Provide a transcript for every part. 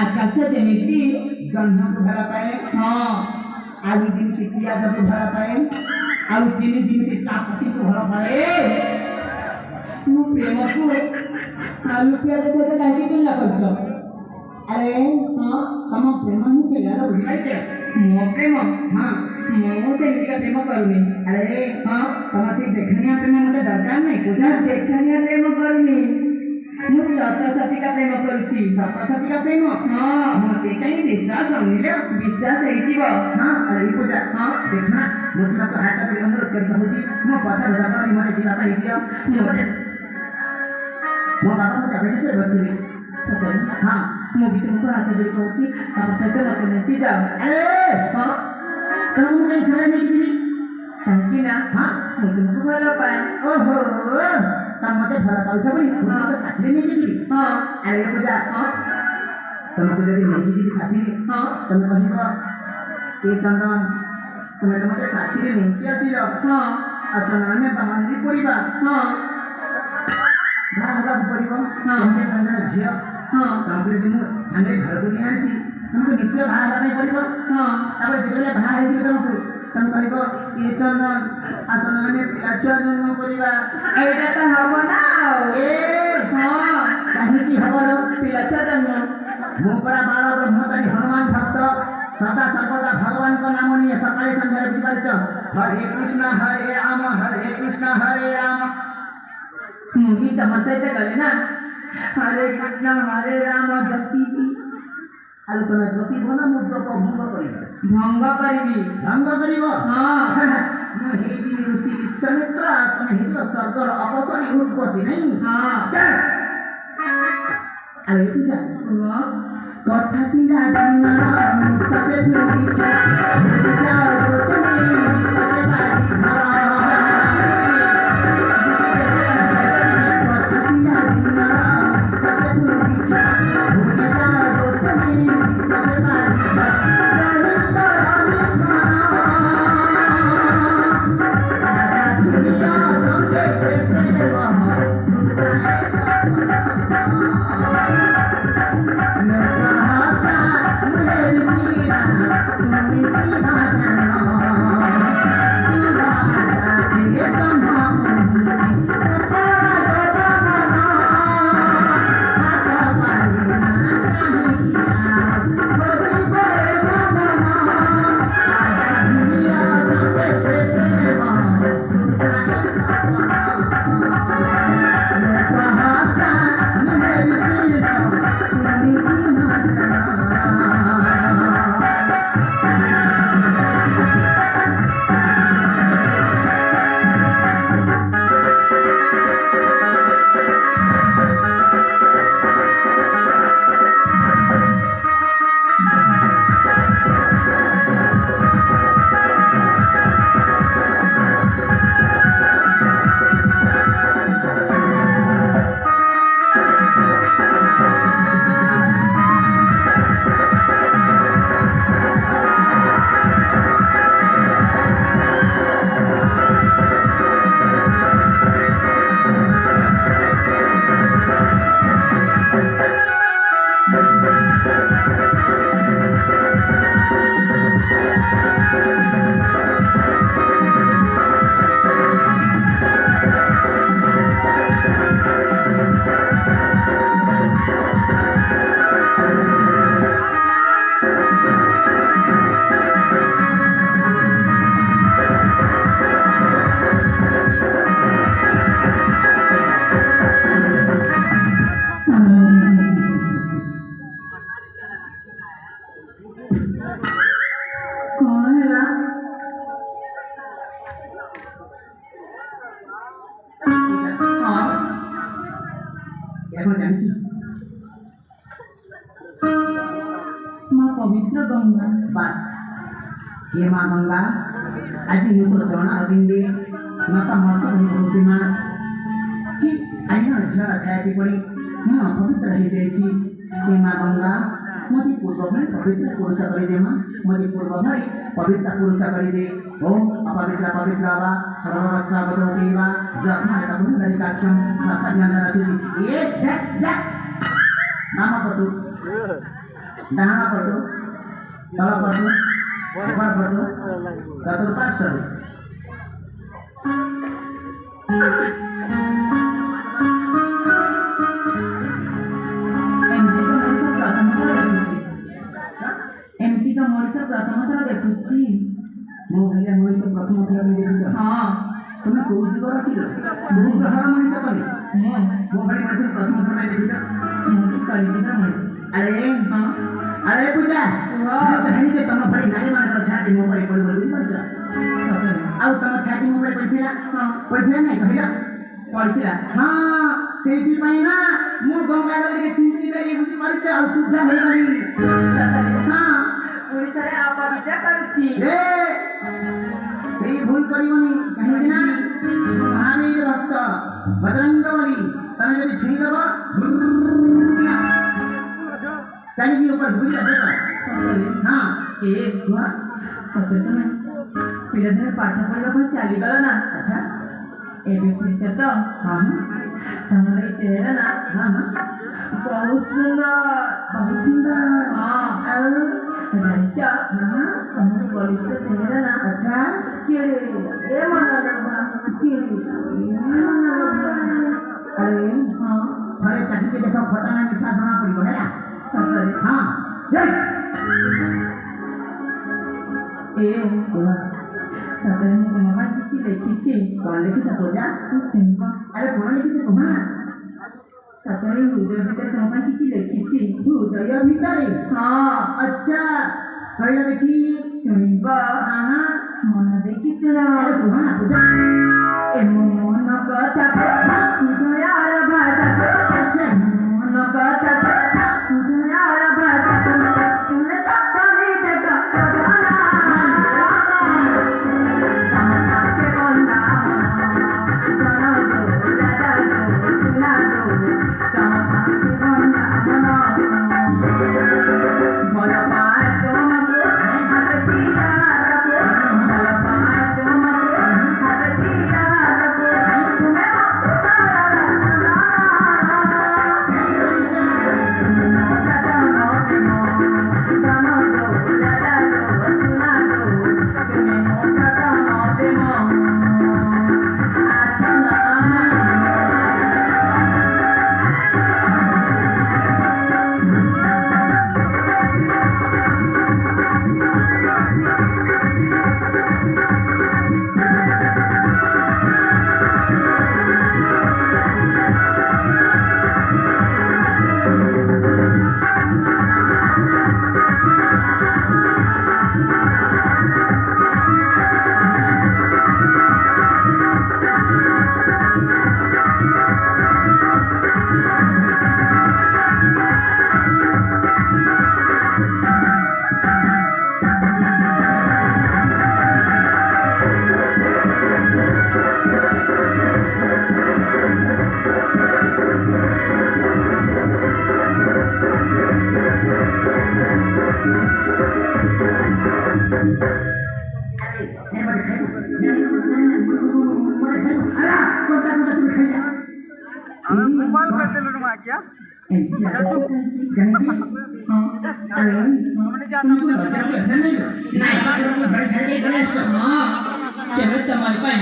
आकाश जमीती जन्म को भरा पाए हाँ आलू दिन की पियाज को भरा पाए आलू चीनी जिनकी चापती को भरा पाए तू प्रेम को आलू पियाज को तो काहे के ला करछ अरे हां तम प्रेम ही से यार बुझाई छे मो प्रेम हां मो से इनका प्रेम करूनी अरे हां तम से देखनिया प्रेम मते दरकार नहीं पूजा देखनिया प्रेम करूनी मु सती का प्रेम करूची सती का प्रेम हां मते कहीं विश्वास होनिले विश्वास हेतिबो हां अरे पूजा हां देखना मुझे तो हाथ का अनुरोध करता हूं जी मो पता धरा पर माने जीवा पर दिया मो बाबा मते अबे से बसली सतन हां मो भी तुमको हाथ जोड़ी कहूची आप सत्य मत नहीं जाओ ए हां तुम मुझे छाया नहीं की काकी ना हां मो तुमको भलो पाए ओहो तम मते भला पाउछ बनी तो साथी नहीं की हां अरे पूजा हां तुमको जदी नहीं की साथी हां तुम कहबो ए चंदन तुम मते साथी रे नहीं की आसीलो हां असना में बाहरी पड़ीबा हां बाहर पड़ीबो हां हमने गंगा झिया हां तांबरे दिन आने घर को नहीं आंची तुमको निश्चय बाहर नहीं पड़ीबो हां तापर जेले बाहर हेती तुमको तुम कहबो ए चंदन असना में पिलाछुआ जन्म करिबा एटा तो हबो ना ए हां काहे की हबो पिलाछुआ जन्म मोपरा बाळ ब्रह्मचारी हनुमान भक्त सदा सर्वदा भगवान को नाम लिए सकाळे संध्यारे बुझिपारिछ हरे कृष्ण हरे राम मुझे तमसे ते गले ना हरे कृष्ण हरे राम जपती थी आलो तने जपी भना मु जप भंग करिबो हां मु हेबी ऋषि विश्वामित्र तने हेबो स्वर्गर अपसरी उर्वशी नहीं हां अरे पूजा हां कथा पिला दिना ससे फिरी जाओ तुम ससे बाजी এখন জানিছ মা পবিত্র গঙ্গা বাস हे माँ गंगा आज नुपुर चरण अरविंदे नतमस्तक होई पहुँची माँ कि आइना झील छाया पड़ी ମୁଁ ଅପବିତ୍ର ହେଇଯାଇଛି हे माँ गंगा ମୋତେ ପୂର୍ବ ଭଳି ପବିତ୍ର ପୁରୁଷ କରିଦେ ମାଁ ମୋତେ ପୂର୍ବ ଭଳି ପବିତ୍ର ପୁରୁଷ କରିଦେ ଓಂ ଅପବିତ୍ର ପବିତ୍ର ବା ସର୍ବାବସ୍ଥାଗତ ହୋଇବା ଯସ୍ମାତ୍ ପୁଣ୍ଡରୀକାକ୍ଷଂ ସସଜ୍ଞାନରସିତି ଏ ଯା ନାମ ପଟୁ ଡାହାଣ ପଟୁ ତଳ ପଟୁ ଉପର ପଟୁ ଚତୁଃପାର୍ଶ୍ୱରୁ ଏମିତିକା ମଣିଷ ପ୍ରଥମ ଥର ଦେଖୁଛି ମୋ ଭଳିଆ ମଣିଷ ପ୍ରଥମ ଥର ବି ଦେଖିଛ ହଁ ତୁମେ କୋଉ ଯୁଗର ଥିଲ କୋଉ ଗ୍ରହର ମଣିଷ କଲି ମୋ ଭଳି ମଣିଷ ପ୍ରଥମ ଥର ପାଇଁ ଦେଖିଛ ମୁଁ କଳିଯୁଗର ମଣିଷ ଆରେ ହଁ ଆରେ ପୂଜା କାହିଁକି ଯେ ତମ ଭଳି ନାରୀମାନଙ୍କର ଛାତି ମୋ ଉପରେ ପଡ଼ିବ ବୁଝିପାରୁଛ ସତରେ ଆଉ ତମ ଛାତି ମୋ ଉପରେ ପଡ଼ିଥିଲା ହଁ ପଡ଼ିଥିଲା ନାଇଁ କହିଲ ପଡ଼ିଥିଲା ହଁ ସେଇଥିପାଇଁ ନା ମୁଁ ଗଙ୍ଗାର ଟିକେ ଚିନ୍ତି କରି ବୁଝିପାରୁଛ ଆଉ ଶୁଦ୍ଧ ହେଇଗଲି ସତରେ ହଁ ଓଡ଼ିଶାରେ ଅପବିତ୍ର କରୁଛି ଏ ସେଇ ଭୁଲ କରିବନି କାହିଁକି ନା ମହାବୀର ଭକ୍ତ ବଜରଙ୍ଗ ବଲି ତମେ ଯଦି ଛୁଇଁଦବ ଚାଲିକି ଉପରେ ବୁଝିଲା ଦେଖ ସତରେ ହଁ ଏ କୁହ ସତରେ ତମେ ପିଲାଦିନେ ପାଠ ପଢ଼ିବା ପାଇଁ ଚାଲିଗଲ ନା ଆଚ୍ଛା ଏବେ ଫିରିଛ ତ ହଁ ତମର ଏଇ ଚେହେରା ନା ହଁ ହଁ ବହୁତ ସୁନ୍ଦର ବହୁତ ସୁନ୍ଦର ହଁ ଆଉ ଜାଣିଛ ହଁ ତମର ବଳିଷ୍ଠ ଚେହେରା ନା ଆଚ୍ଛା କିଏ ଏ ମନଲୋଭା କିଏ ଆରେ ହଁ ଥରେ କାଟିକି ଦେଖ ଖଟା ନା ମିଠା ଜଣା ପଡ଼ିବ ହେଲା ସତରେ ହଁ ଏ ସତରେ ମୁଁ ତୁମ ପାଇଁ କିଛି ଲେଖିଛି କଣ ଲେଖିଛ ପୂଜା ତୁ ଶୁଣିବ ଆରେ କଣ ଲେଖିଛ କୁହ ନା ସତରେ ହୃଦୟ ଭିତରେ ତୁମ ପାଇଁ କିଛି ଲେଖିଛି ହୃଦୟ ଭିତରେ ହଁ ଆଚ୍ଛା କହିଲ ଦେଖି ଶୁଣିବ ହଁ ମନ ଦେଇକି ଶୁଣ ଆରେ କୁହ ନା ପୂଜା ଏ ମୋ ମନ କଥା ହୃଦୟର ଭାଷା ମନ କଥା ହୃଦୟର ଭାଷା ଶୁଣେ ତ ପରି ଦେଖ ସମସ୍ତେ ବନ୍ଦା ଜନ ଦୋ ଦାଦା ଦୋ ସୁନା ଦୋ ସମସ୍ତେ ବନ୍ଦା ମନ ଭଲ ପାଏ ତୁମକୁ ହାତ ଦିଆ ଭଲ ପାଏ ତୁମକୁ ହାତ ଦିଆ ତୁମେ मोबाइल पे तेल रुमा क्या हमने जाना କେବେ ତମର ପାଇଁ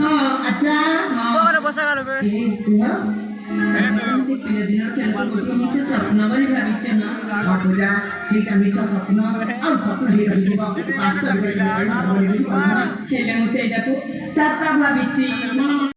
ହଁ ଆଚ୍ଛା बाहर बसा गलो बे ସ୍ୱପ୍ନ ବୋଲି ଭାବିଛ ନା ପୂଜା ସେଇଟା ମିଛ ସ୍ୱପ୍ନ ଆଉ ସ୍ୱପ୍ନ ହେଇ ରହିଯିବ ବାସ୍ତବିକ ହେଲେ ମୁଁ ସେଇଟାକୁ ସତ ଭାବିଛି